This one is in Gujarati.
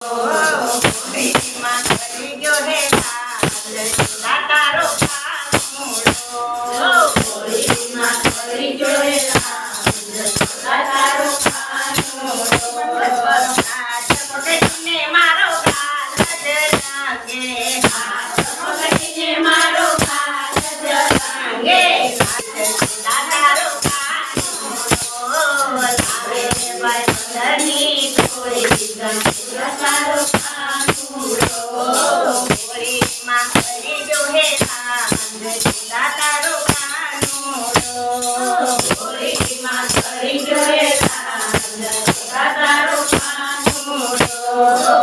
માં કરી ગયો હે તારો કાનુડો માં કરી ગયો હે તારો કાનુડો પકડીને મારો ગાલ જ લાગે પકડીને મારો ગાલ જ લાગે તારો કાનુડો લાવે ભાઈ કોઈ તારો કાનુડો માં કરી ગયો હે તારો કાનુડો માં કરી ગયો હે તારો કાનુડો